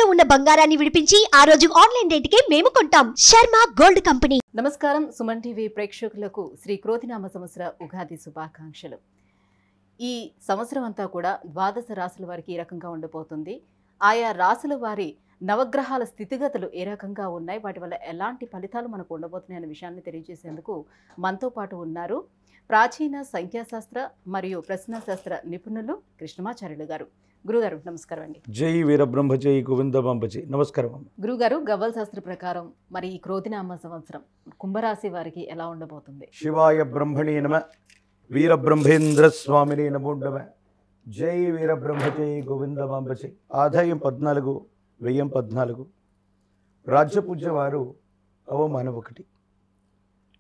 తాకట్టులో ఉన్న బంగారాన్ని విడిపించి ఆ రోజు ఆన్లైన్ రేటుకే మేము కొంటాం. Sharma gold company. నమస్కారం. సుమన్ టీవీ ప్రేక్షకులకు శ్రీ క్రోధినామ సంవత్సర ఉగాది శుభాకాంక్షలు. ఈ సంవత్సరం అంతా కూడా ద్వాదశ రాశుల వారికి ఏ రకంగా ఉండబోతుంది, ఆయా రాశుల వారి నవగ్రహాల స్థితిగతులు ఏ రకంగా ఉన్నాయి, వాటి వల్ల ఎలాంటి ఫలితాలు మనకు ఉండబోతున్నాయి అనే విషయాన్ని తెలియజేసేందుకు మనతో పాటు ఉన్నారు ప్రాచీన సంఖ్యాశాస్త్ర మరియు ప్రశ్నశాస్త్ర నిపుణులు కృష్ణమాచార్యులు గారు. గురుగారు నమస్కారం అండి. జై వీరబ్రహ్మ జై గోవిందమాంబజీ. నమస్కారం. గురుగారు, గవ్వల శాస్త్ర ప్రకారం మరి ఈ క్రోధినామ సంవత్సరం కుంభరాశి వారికి ఎలా ఉండబోతుంది? శివాయ బ్రహ్మణే నమ, వీరబ్రహ్మేంద్ర స్వామినే నమో నమ. జై వీరబ్రహ్మ జై గోవిందమాంబజీ. ఆదాయం 14, వ్యయం 14, రాజ్యపూజ్య వారు అవమానం 1.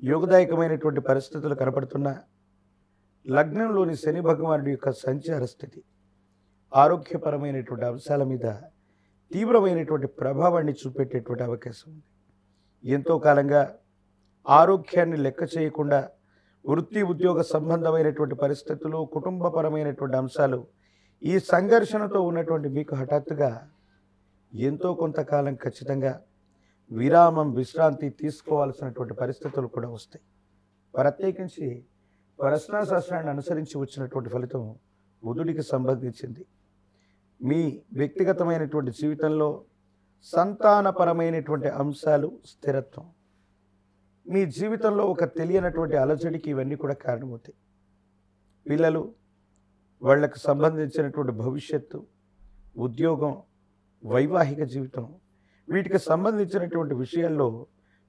యోగదాయకమైనటువంటి పరిస్థితులు కనపడుతున్న లగ్నంలోని శని భగవానుడి యొక్క సంచార స్థితి ఆరోగ్యపరమైనటువంటి అంశాల మీద తీవ్రమైనటువంటి ప్రభావాన్ని చూపెట్టేటువంటి అవకాశం ఉంది. ఎంతో కాలంగా ఆరోగ్యాన్ని లెక్క చేయకుండా వృత్తి ఉద్యోగ సంబంధమైనటువంటి పరిస్థితులు, కుటుంబపరమైనటువంటి అంశాలు, ఈ సంఘర్షణతో ఉన్నటువంటి మీకు హఠాత్తుగా ఎంతో కొంతకాలం ఖచ్చితంగా విరామం, విశ్రాంతి తీసుకోవాల్సినటువంటి పరిస్థితులు కూడా వస్తాయి. ప్రత్యేకించి ప్రశ్నాశాస్త్రాన్ని అనుసరించి వచ్చినటువంటి ఫలితం బుధుడికి సంబంధించింది. మీ వ్యక్తిగతమైనటువంటి జీవితంలో సంతానపరమైనటువంటి అంశాలు, స్థిరత్వం, మీ జీవితంలో ఒక తెలియనటువంటి అలజడికి ఇవన్నీ కూడా కారణమవుతాయి. పిల్లలు, వాళ్ళకు సంబంధించినటువంటి భవిష్యత్తు, ఉద్యోగం, వైవాహిక జీవితం, వీటికి సంబంధించినటువంటి విషయాల్లో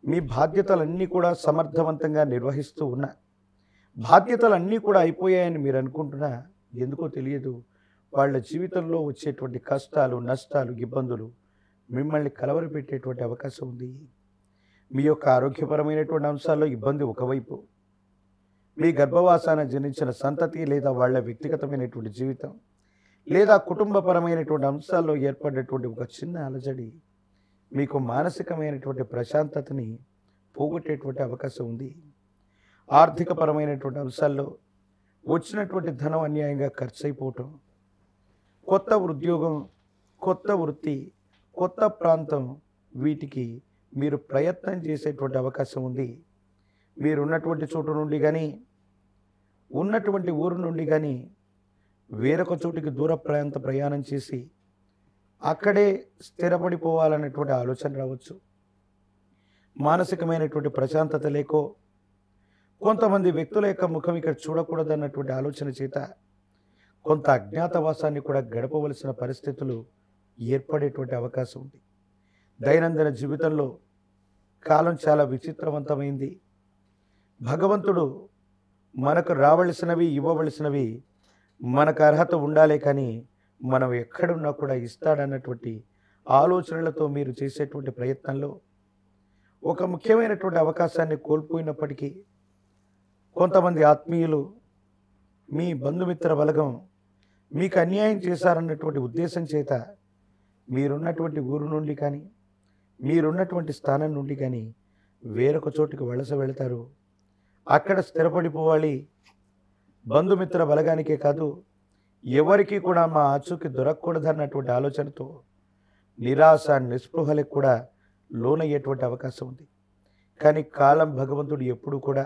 మీ బాధ్యతలన్నీ కూడా సమర్థవంతంగా నిర్వహిస్తూ ఉన్నా, బాధ్యతలన్నీ కూడా అయిపోయాయని మీరు అనుకుంటున్నా, ఎందుకో తెలియదు వాళ్ళ జీవితంలో వచ్చేటువంటి కష్టాలు, నష్టాలు, ఇబ్బందులు మిమ్మల్ని కలవరపెట్టేటువంటి అవకాశం ఉంది. మీ యొక్క ఆరోగ్యపరమైనటువంటి అంశాల్లో ఇబ్బంది ఒకవైపు, మీ గర్భవాసాన జనించిన సంతతి లేదా వాళ్ళ వ్యక్తిగతమైనటువంటి జీవితం లేదా కుటుంబపరమైనటువంటి అంశాల్లో ఏర్పడినటువంటి ఒక చిన్న అలజడి మీకు మానసికమైనటువంటి ప్రశాంతతని పోగొట్టేటువంటి అవకాశం ఉంది. ఆర్థికపరమైనటువంటి అంశాల్లో వచ్చినటువంటి ధనం అన్యాయంగా ఖర్చు అయిపోవటం, కొత్త ఉద్యోగం, కొత్త వృత్తి, కొత్త ప్రాంతం, వీటికి మీరు ప్రయత్నం చేసేటువంటి అవకాశం ఉంది. మీరున్నటువంటి చోటు నుండి కానీ, ఉన్నటువంటి ఊరు నుండి కానీ వేరొక చోటికి దూర ప్రాంత ప్రయాణం చేసి అక్కడే స్థిరపడిపోవాలనేటువంటి ఆలోచన రావచ్చు. మానసికమైనటువంటి ప్రశాంతత లేకో, కొంతమంది వ్యక్తుల యొక్క ముఖం ఇక్కడ చూడకూడదన్నటువంటి ఆలోచన చేత కొంత అజ్ఞాతవాసాన్ని కూడా గడపవలసిన పరిస్థితులు ఏర్పడేటువంటి అవకాశం ఉంది. దైనందిన జీవితంలో కాలం చాలా విచిత్రవంతమైంది. భగవంతుడు మనకు రావలసినవి, ఇవ్వవలసినవి మనకు అర్హత ఉండాలే కానీ మనం ఎక్కడున్నా కూడా ఇస్తాడన్నటువంటి ఆలోచనలతో మీరు చేసేటువంటి ప్రయత్నంలో ఒక ముఖ్యమైనటువంటి అవకాశాన్ని కోల్పోయినప్పటికీ, కొంతమంది ఆత్మీయులు, మీ బంధుమిత్ర బలగం మీకు అన్యాయం చేశారన్నటువంటి ఉద్దేశం చేత మీరున్నటువంటి ఊరు నుండి కానీ, మీరున్నటువంటి స్థానం నుండి కానీ వేరొక చోటుకి వలస వెళతారు. అక్కడ స్థిరపడిపోవాలి. బంధుమిత్ర బలగానికే కాదు, ఎవరికి కూడా మా ఆచూకి దొరకకూడదన్నటువంటి ఆలోచనతో నిరాశ, నిస్పృహలకు కూడా లోనయ్యేటువంటి అవకాశం ఉంది. కానీ కాలం, భగవంతుడు ఎప్పుడు కూడా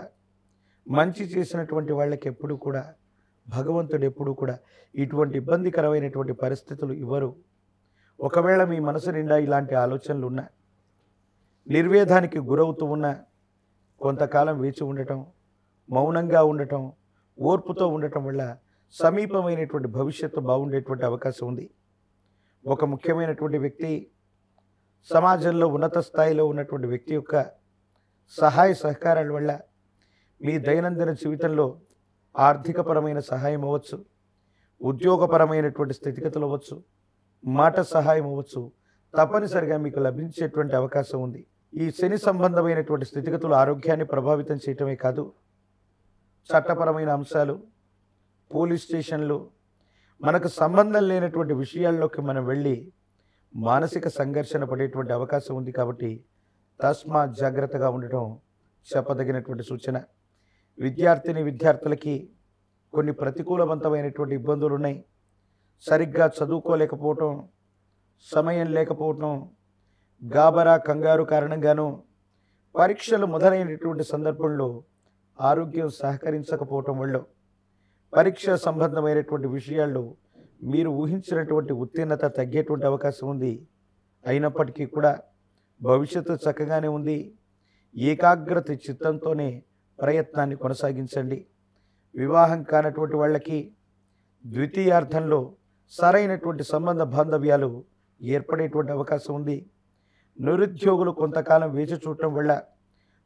మంచి చేసినటువంటి వాళ్ళకి ఎప్పుడు కూడా భగవంతుడు ఎప్పుడు కూడా ఇటువంటి ఇబ్బందికరమైనటువంటి పరిస్థితులు ఇవ్వరు. ఒకవేళ మీ మనసు నిండా ఇలాంటి ఆలోచనలు ఉన్నా, నిర్వేదానికి గురవుతూ ఉన్నా, కొంతకాలం వేచి ఉండటం, మౌనంగా ఉండటం, ఓర్పుతో ఉండటం వల్ల సమీపమైనటువంటి భవిష్యత్తు బాగుండేటువంటి అవకాశం ఉంది. ఒక ముఖ్యమైనటువంటి వ్యక్తి, సమాజంలో ఉన్నత స్థాయిలో ఉన్నటువంటి వ్యక్తి యొక్క సహాయ సహకారాల వల్ల మీ దైనందిన జీవితంలో ఆర్థికపరమైన సహాయం అవ్వచ్చు, ఉద్యోగపరమైనటువంటి స్థితిగతులు అవ్వచ్చు, మాట సహాయం అవ్వచ్చు, తప్పనిసరిగా మీకు లభించేటువంటి అవకాశం ఉంది. ఈ శని సంబంధమైనటువంటి స్థితిగతులు ఆరోగ్యాన్ని ప్రభావితం చేయటమే కాదు, చట్టపరమైన అంశాలు, పోలీస్ స్టేషన్లు, మనకు సంబంధం లేనటువంటి విషయాల్లోకి మనం వెళ్ళి మానసిక సంఘర్షణ పడేటువంటి అవకాశం ఉంది. కాబట్టి తస్మాత్ జాగ్రత్తగా ఉండటం చెప్పదగినటువంటి సూచన. విద్యార్థులకి కొన్ని ప్రతికూలవంతమైనటువంటి ఇబ్బందులు ఉన్నాయి. సరిగ్గా చదువుకోలేకపోవటం, సమయం లేకపోవటం, గాబరా కంగారు కారణంగాను, పరీక్షలు మొదలైనటువంటి సందర్భంలో ఆరోగ్యం సహకరించకపోవటం వల్ల పరీక్ష సంబంధమైనటువంటి విషయాల్లో మీరు ఊహించినటువంటి ఉత్తీర్ణత తగ్గేటువంటి అవకాశం ఉంది. అయినప్పటికీ కూడా భవిష్యత్తు చక్కగానే ఉంది. ఏకాగ్రత చిత్తంతోనే ప్రయత్నాన్ని కొనసాగించండి. వివాహం కానటువంటి వాళ్ళకి ద్వితీయార్థంలో సరైనటువంటి సంబంధ బాంధవ్యాలు ఏర్పడేటువంటి అవకాశం ఉంది. నిరుద్యోగులు కొంతకాలం వేచి చూడటం వల్ల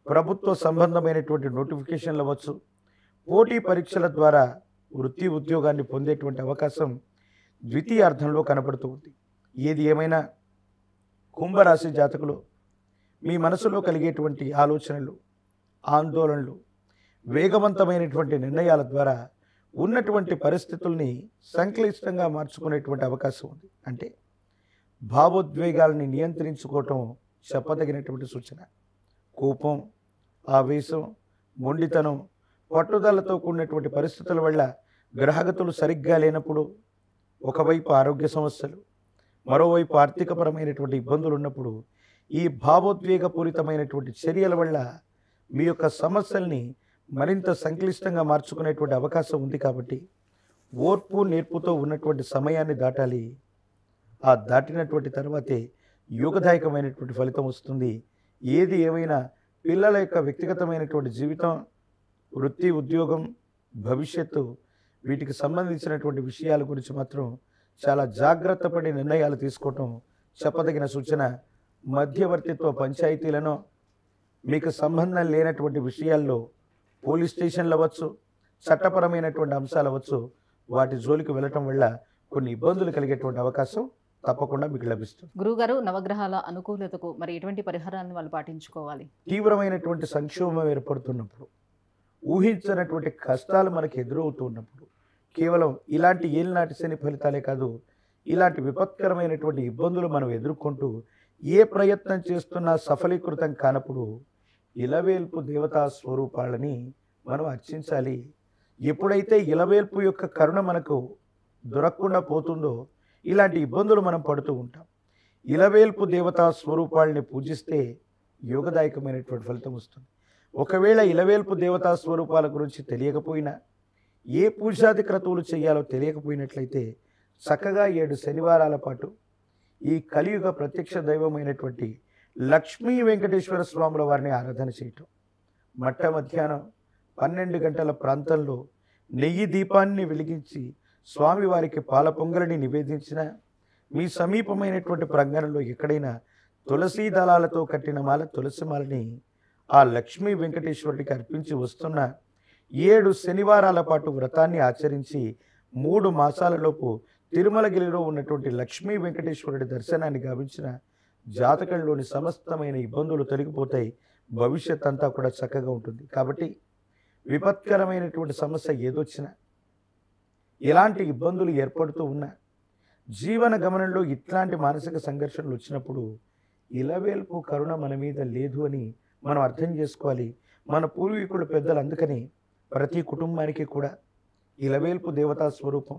ప్రభుత్వ సంబంధమైనటువంటి నోటిఫికేషన్లు అవ్వచ్చు, పోటీ పరీక్షల ద్వారా వృత్తి ఉద్యోగాన్ని పొందేటువంటి అవకాశం ద్వితీయార్థంలో కనబడుతూ ఉంది. ఏది ఏమైనా కుంభరాశి జాతకులు మీ మనసులో కలిగేటువంటి ఆలోచనలు, ఆందోళనలు, వేగవంతమైనటువంటి నిర్ణయాల ద్వారా ఉన్నటువంటి పరిస్థితుల్ని సంక్లిష్టంగా మార్చుకునేటువంటి అవకాశం ఉంది. అంటే భావోద్వేగాలని నియంత్రించుకోవటం చెప్పదగినటువంటి సూచన. కోపం, ఆవేశం, మొండితనం, పట్టుదలతో కూడినటువంటి పరిస్థితుల వల్ల గ్రహగతులు సరిగ్గా లేనప్పుడు, ఒకవైపు ఆరోగ్య సమస్యలు, మరోవైపు ఆర్థికపరమైనటువంటి ఇబ్బందులు ఉన్నప్పుడు ఈ భావోద్వేగపూరితమైనటువంటి చర్యల వల్ల మీ యొక్క సమస్యల్ని మరింత సంక్లిష్టంగా మార్చుకునేటువంటి అవకాశం ఉంది. కాబట్టి ఓర్పు నేర్పుతో ఉన్నటువంటి సమయాన్ని దాటాలి. ఆ దాటినటువంటి తర్వాతే యోగదాయకమైనటువంటి ఫలితం వస్తుంది. ఏది ఏమైనా పిల్లల యొక్క వ్యక్తిగతమైనటువంటి జీవితం, వృత్తి, ఉద్యోగం, భవిష్యత్తు, వీటికి సంబంధించినటువంటి విషయాల గురించి మాత్రం చాలా జాగ్రత్త పడి నిర్ణయాలు తీసుకోవటం చెప్పదగిన సూచన. మధ్యవర్తిత్వ పంచాయతీలను, మీకు సంబంధం లేనటువంటి విషయాల్లో పోలీస్ స్టేషన్లు అవ్వచ్చు, చట్టపరమైనటువంటి అంశాలు అవ్వచ్చు, వాటి జోలికి వెళ్ళటం వల్ల కొన్ని ఇబ్బందులు కలిగేటువంటి అవకాశం తప్పకుండా మీకు లభిస్తుంది. గురుగారు, నవగ్రహాల అనుకూలతకు మరి ఎటువంటి పరిహారాలను వాళ్ళు పాటించుకోవాలి? తీవ్రమైనటువంటి సంక్షోభం ఏర్పడుతున్నప్పుడు, ఊహించినటువంటి కష్టాలు మనకు ఎదురవుతున్నప్పుడు, కేవలం ఇలాంటి ఏలినాటి శని ఫలితాలే కాదు, ఇలాంటి విపత్కరమైనటువంటి ఇబ్బందులు మనం ఎదుర్కొంటూ ఏ ప్రయత్నం చేస్తున్నా సఫలీకృతం కానప్పుడు ఇలవేల్పు దేవతా స్వరూపాలని మనం అర్చించాలి. ఎప్పుడైతే ఇలవేల్పు యొక్క కరుణ మనకు దొరకకుండా పోతుందో ఇలాంటి ఇబ్బందులు మనం పడుతూ ఉంటాం. ఇలవేల్పు దేవతా స్వరూపాలని పూజిస్తే యోగదాయకమైనటువంటి ఫలితం వస్తుంది. ఒకవేళ ఇలవేల్పు దేవతా స్వరూపాల గురించి తెలియకపోయినా, ఏ పూజాది క్రతువులు చేయాలో తెలియకపోయినట్లయితే చక్కగా 7 శనివారాల పాటు ఈ కలియుగ ప్రత్యక్ష దైవమైనటువంటి లక్ష్మీ వెంకటేశ్వర స్వాముల వారిని ఆరాధన చేయటం, మధ్యాహ్నం 12 గంటల ప్రాంతంలో నెయ్యి దీపాన్ని వెలిగించి స్వామివారికి పాల పొంగలిని నివేదించిన, మీ సమీపమైనటువంటి ప్రాంగణంలో ఎక్కడైనా తులసీ దళాలతో కట్టిన మాల, తులసి మాలని ఆ లక్ష్మీ వెంకటేశ్వరుడికి అర్పించి వస్తున్న 7 శనివారాల పాటు వ్రతాన్ని ఆచరించి 3 మాసాలలోపు తిరుమలగిరిలో ఉన్నటువంటి లక్ష్మీ వెంకటేశ్వరుడి దర్శనాన్ని గావించిన జాతకంలోని సమస్తమైన ఇబ్బందులు తొలగిపోతాయి. భవిష్యత్ అంతా కూడా చక్కగా ఉంటుంది. కాబట్టి విపత్కరమైనటువంటి సమస్య ఏదొచ్చినా, ఎలాంటి ఇబ్బందులు ఏర్పడుతూ ఉన్నా, జీవన గమనంలో ఇట్లాంటి మానసిక సంఘర్షణలు వచ్చినప్పుడు ఇలవేల్పు కరుణ మన మీద లేదు అని మనం అర్థం చేసుకోవాలి. మన పూర్వీకులు పెద్దలు అందుకని ప్రతి కుటుంబానికి కూడా ఇలవేల్పు దేవతా స్వరూపం,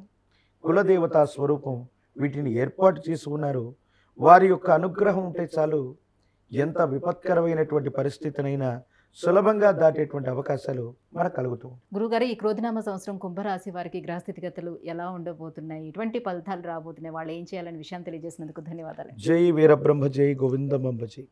కులదేవతా స్వరూపం, వీటిని ఏర్పాటు చేసి ఉన్నారు. వారి యొక్క అనుగ్రహం ఉంటే చాలు, ఎంత విపత్కరమైనటువంటి పరిస్థితినైనా సులభంగా దాటేటువంటి అవకాశాలు మనకు కలుగుతూ. గురుగారు, ఈ క్రోధినామ సంవత్సరం కుంభరాశి వారికి గ్రహస్థితిగతులు ఎలా ఉండబోతున్నాయి, ఎటువంటి ఫలితాలు రాబోతున్నాయి, వాళ్ళు ఏం చేయాలనే విషయాన్ని తెలియజేసినందుకు ధన్యవాదాలు. జై వీరబ్రహ్మ, జై గోవిందమంబ, జై.